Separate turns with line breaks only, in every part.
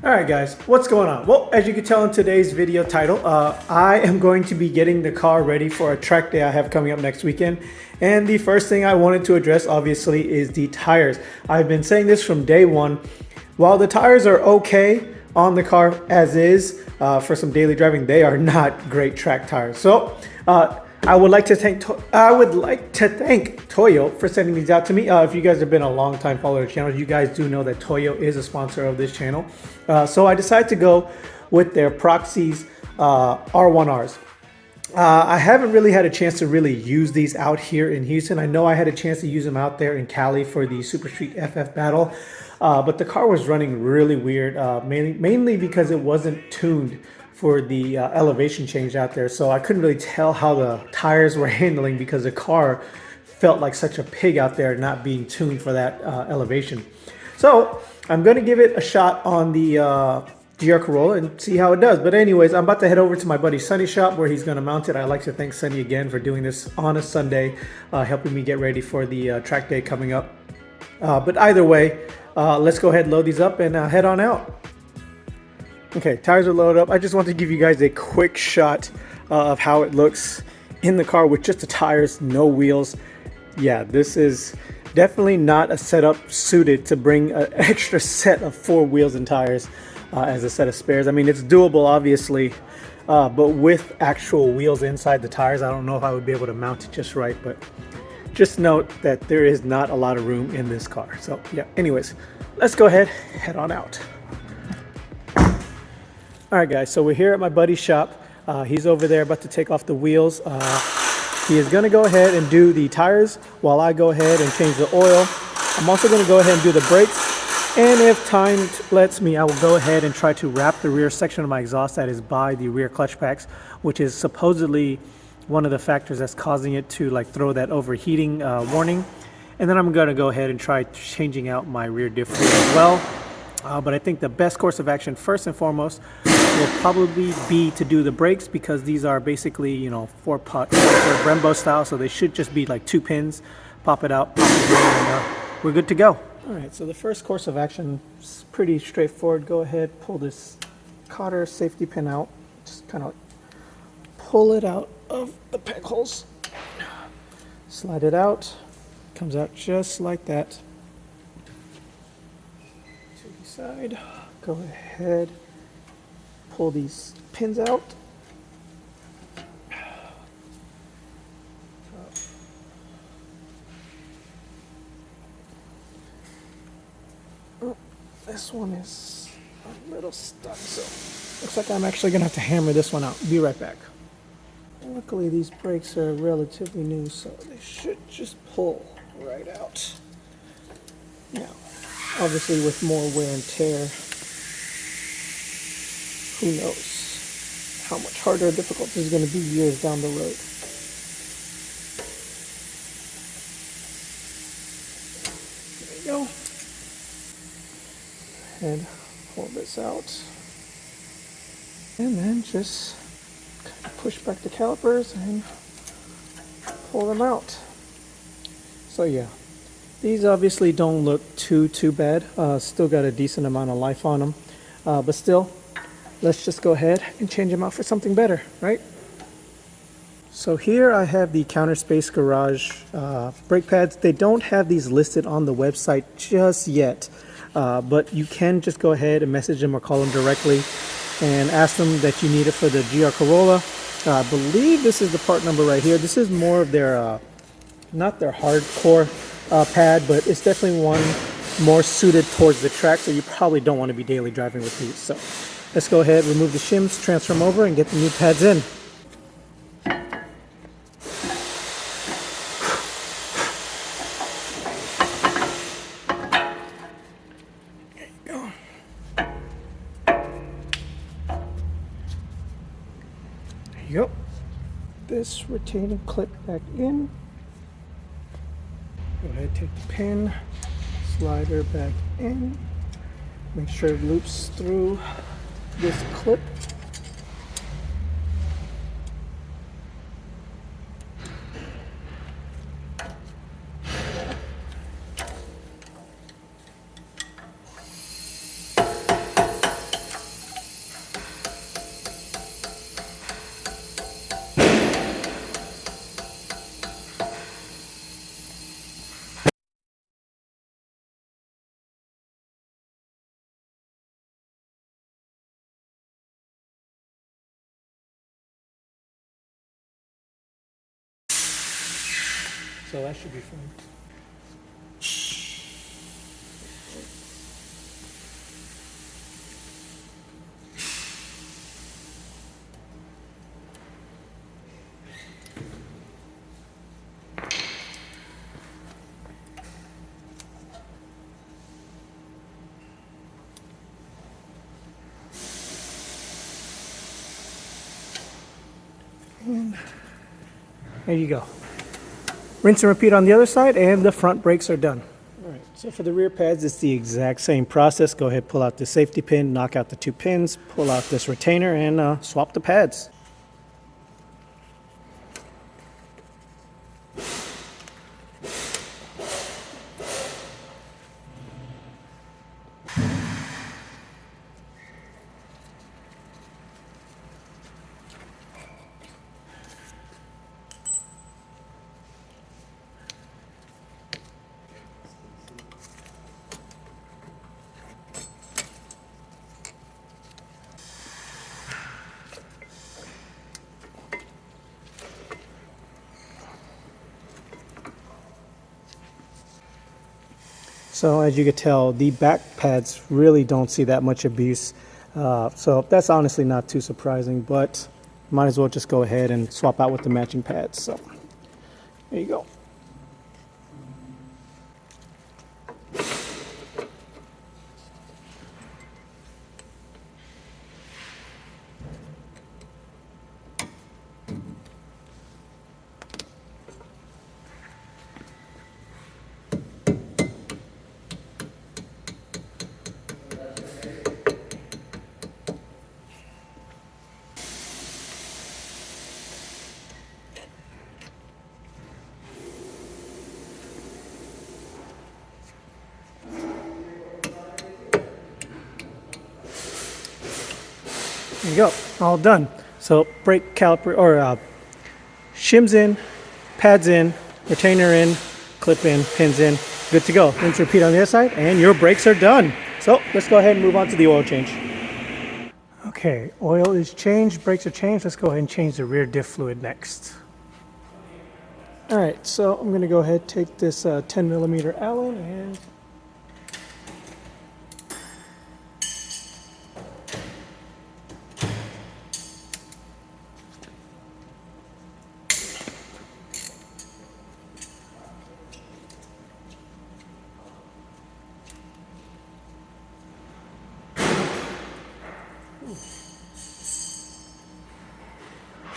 Alright guys, what's going on? Well, as you can tell in today's video title, I am going to be getting the car ready for a track day I have coming up next weekend. And the first thing I wanted to address obviously is the tires. I've been saying this from day one. While the tires are okay on the car as is for some daily driving, they are not great track tires. So I would like to thank Toyo for sending these out to me. If you guys have been a long time follower of the channel, you guys do know that Toyo is a sponsor of this channel. So I decided to go with their Proxys R1Rs. I haven't really had a chance to really use these out here in Houston. I know I had a chance to use them out there in Cali for the Super Street FF battle, but the car was running really weird, mainly because it wasn't tuned for the elevation change out there. So I couldn't really tell how the tires were handling because the car felt like such a pig out there not being tuned for that elevation. So I'm going to give it a shot on the GR Corolla and see how it does. But anyways, I'm about to head over to my buddy Sunny's shop where he's going to mount it. I'd like to thank Sunny again for doing this on a Sunday, helping me get ready for the track day coming up. But either way, let's go ahead and load these up and head on out. Okay, tires are loaded up. I just want to give you guys a quick shot of how it looks in the car with just the tires, no wheels. Yeah, this is definitely not a setup suited to bring an extra set of 4 wheels and tires as a set of spares. I mean, it's doable, obviously, but with actual wheels inside the tires, I don't know if I would be able to mount it just right, but just note that there is not a lot of room in this car. So yeah, anyways, let's go ahead, head on out. All right, guys, so we're here at my buddy's shop. He's over there about to take off the wheels. He is going to go ahead and do the tires while I go ahead and change the oil. I'm also going to go ahead and do the brakes. And if time lets me, I will go ahead and try to wrap the rear section of my exhaust that is by the rear clutch packs, which is supposedly one of the factors that's causing it to like throw that overheating warning. And then I'm going to go ahead and try changing out my rear diff fluid as well. But I think the best course of action, first and foremost, will probably be to do the brakes, because these are basically, you know, 4-pot Brembo style, so they should just be like 2 pins. Pop it out, pop it in, and we're good to go. All right, so the first course of action is pretty straightforward. Go ahead, pull this cotter safety pin out. Just kind of pull it out of the peg holes. Slide it out. Comes out just like that. Side. Go ahead, pull these pins out. Oh, this one is a little stuck, so looks like I'm actually gonna have to hammer this one out. Be right back. Luckily these brakes are relatively new, so they should just pull right out. Now, obviously with more wear and tear, who knows how much harder or difficult this is going to be years down the road. There you go. And pull this out. And then just kind of push back the calipers and pull them out. So yeah. These obviously don't look too bad. Still got a decent amount of life on them. But still, let's just go ahead and change them out for something better, right? So here I have the Counter Space Garage brake pads. They don't have these listed on the website just yet. But you can just go ahead and message them or call them directly and ask them that you need it for the GR Corolla. I believe this is the part number right here. This is more of their, not their hardcore pad, but it's definitely one more suited towards the track, so you probably don't want to be daily driving with these. So let's go ahead, remove the shims, transfer them over, and get the new pads in. There you go. There you go. This retaining clip back in. Go ahead, take the pin, slide her back in, make sure it loops through this clip. so that should be fine. And there you go. Rinse and repeat on the other side, and the front brakes are done. All right, so for the rear pads, it's the exact same process. Go ahead, pull out the safety pin, knock out the 2 pins, pull out this retainer, and swap the pads. So as you can tell, the back pads really don't see that much abuse. So that's honestly not too surprising, but might as well just go ahead and swap out with the matching pads. So there you go. There you go, all done. So brake caliper, or shims in, pads in, retainer in, clip in, pins in, good to go. Rinse, repeat on the other side, and your brakes are done. So let's go ahead and move on to the oil change. Okay, oil is changed, brakes are changed. Let's go ahead and change the rear diff fluid next. All right, so I'm gonna go ahead and take this 10 millimeter Allen and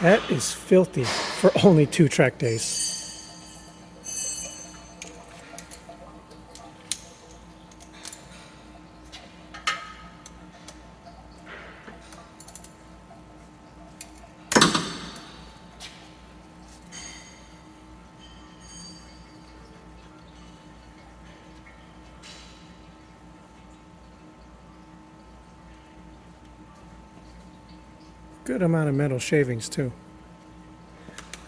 that is filthy for only 2 track days. Good amount of metal shavings too.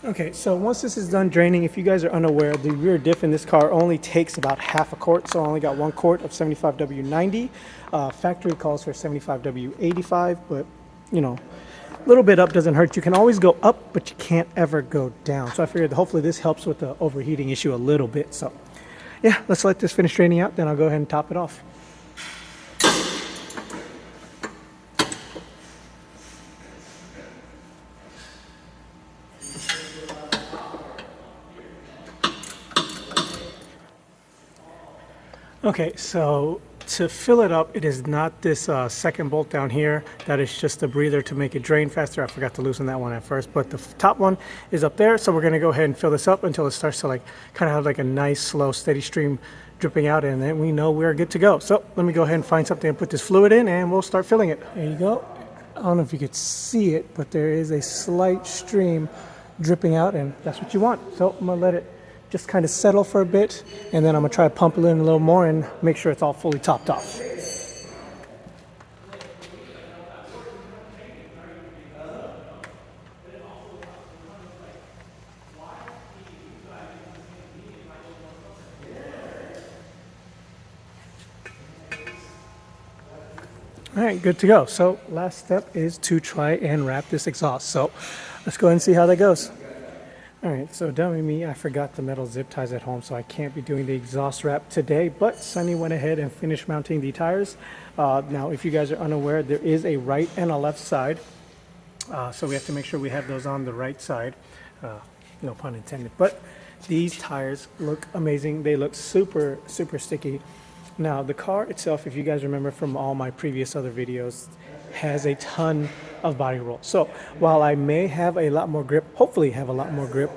Okay, so once this is done draining, if you guys are unaware, the rear diff in this car only takes about half a quart, so I only got 1 quart of 75W90. Factory calls for 75W85, but you know, a little bit up doesn't hurt. You can always go up, but you can't ever go down. So I figured hopefully this helps with the overheating issue a little bit. So yeah, let's let this finish draining out, then I'll go ahead and top it off. Okay, so to fill it up, it is not this second bolt down here. That is just a breather to make it drain faster. I forgot to loosen that one at first, but the top one is up there. So we're gonna go ahead and fill this up until it starts to like kind of have like a nice, slow, steady stream dripping out, and then we know we're good to go. So let me go ahead and find something and put this fluid in, and we'll start filling it. There you go. I don't know if you could see it, but there is a slight stream dripping out, and that's what you want. So I'm gonna let it just kind of settle for a bit, and then I'm gonna try to pump it in a little more and make sure it's all fully topped off. All right, good to go. So last step is to try and wrap this exhaust. So let's go ahead and see how that goes. All right, so dummy me, I forgot the metal zip ties at home, so I can't be doing the exhaust wrap today, but Sunny went ahead and finished mounting the tires. Now, if you guys are unaware, there is a right and a left side, so we have to make sure we have those on the right side, no pun intended. But these tires look amazing. They look super, super sticky. Now, the car itself, if you guys remember from all my previous other videos, has a ton of body roll. So while I may have a lot more grip, hopefully have a lot more grip,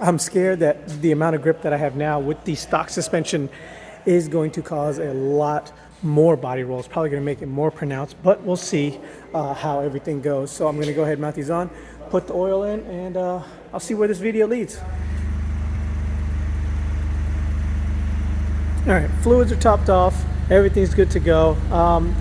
I'm scared that the amount of grip that I have now with the stock suspension is going to cause a lot more body roll. It's probably going to make it more pronounced, but we'll see how everything goes. So I'm going to go ahead and mount these on, put the oil in, and I'll see where this video leads. All right, fluids are topped off. Everything's good to go.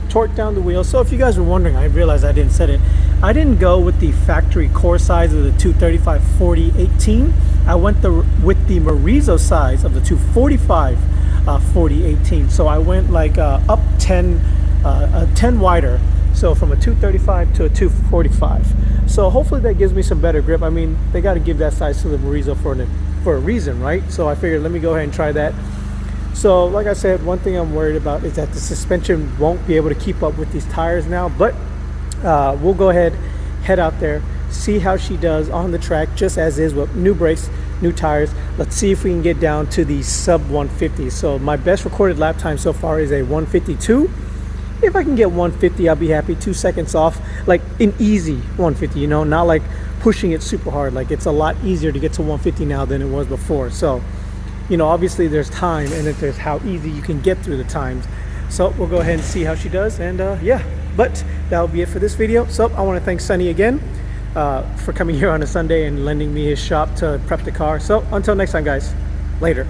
Torque down the wheel. So if you guys were wondering, I realized I didn't set it. I didn't go with the factory core size of the 235 40/18. I went with the Marizo size of the 245 40/18. So I went like up 10 wider. So from a 235 to a 245. So hopefully that gives me some better grip. I mean, they got to give that size to the Marizo for a reason, right? So I figured let me go ahead and try that. So like I said, one thing I'm worried about is that the suspension won't be able to keep up with these tires now, but we'll go ahead, head out there, see how she does on the track, just as is with new brakes, new tires. Let's see if we can get down to the sub 150. So my best recorded lap time so far is a 152. If I can get 150, I'll be happy. 2 seconds off, like an easy 150, you know, not like pushing it super hard. Like it's a lot easier to get to 150 now than it was before. So you know, obviously there's time, and then there's how easy you can get through the times. So we'll go ahead and see how she does, and yeah, but that'll be it for this video. So I want to thank Sunny again for coming here on a Sunday and lending me his shop to prep the car. So until next time, guys, later.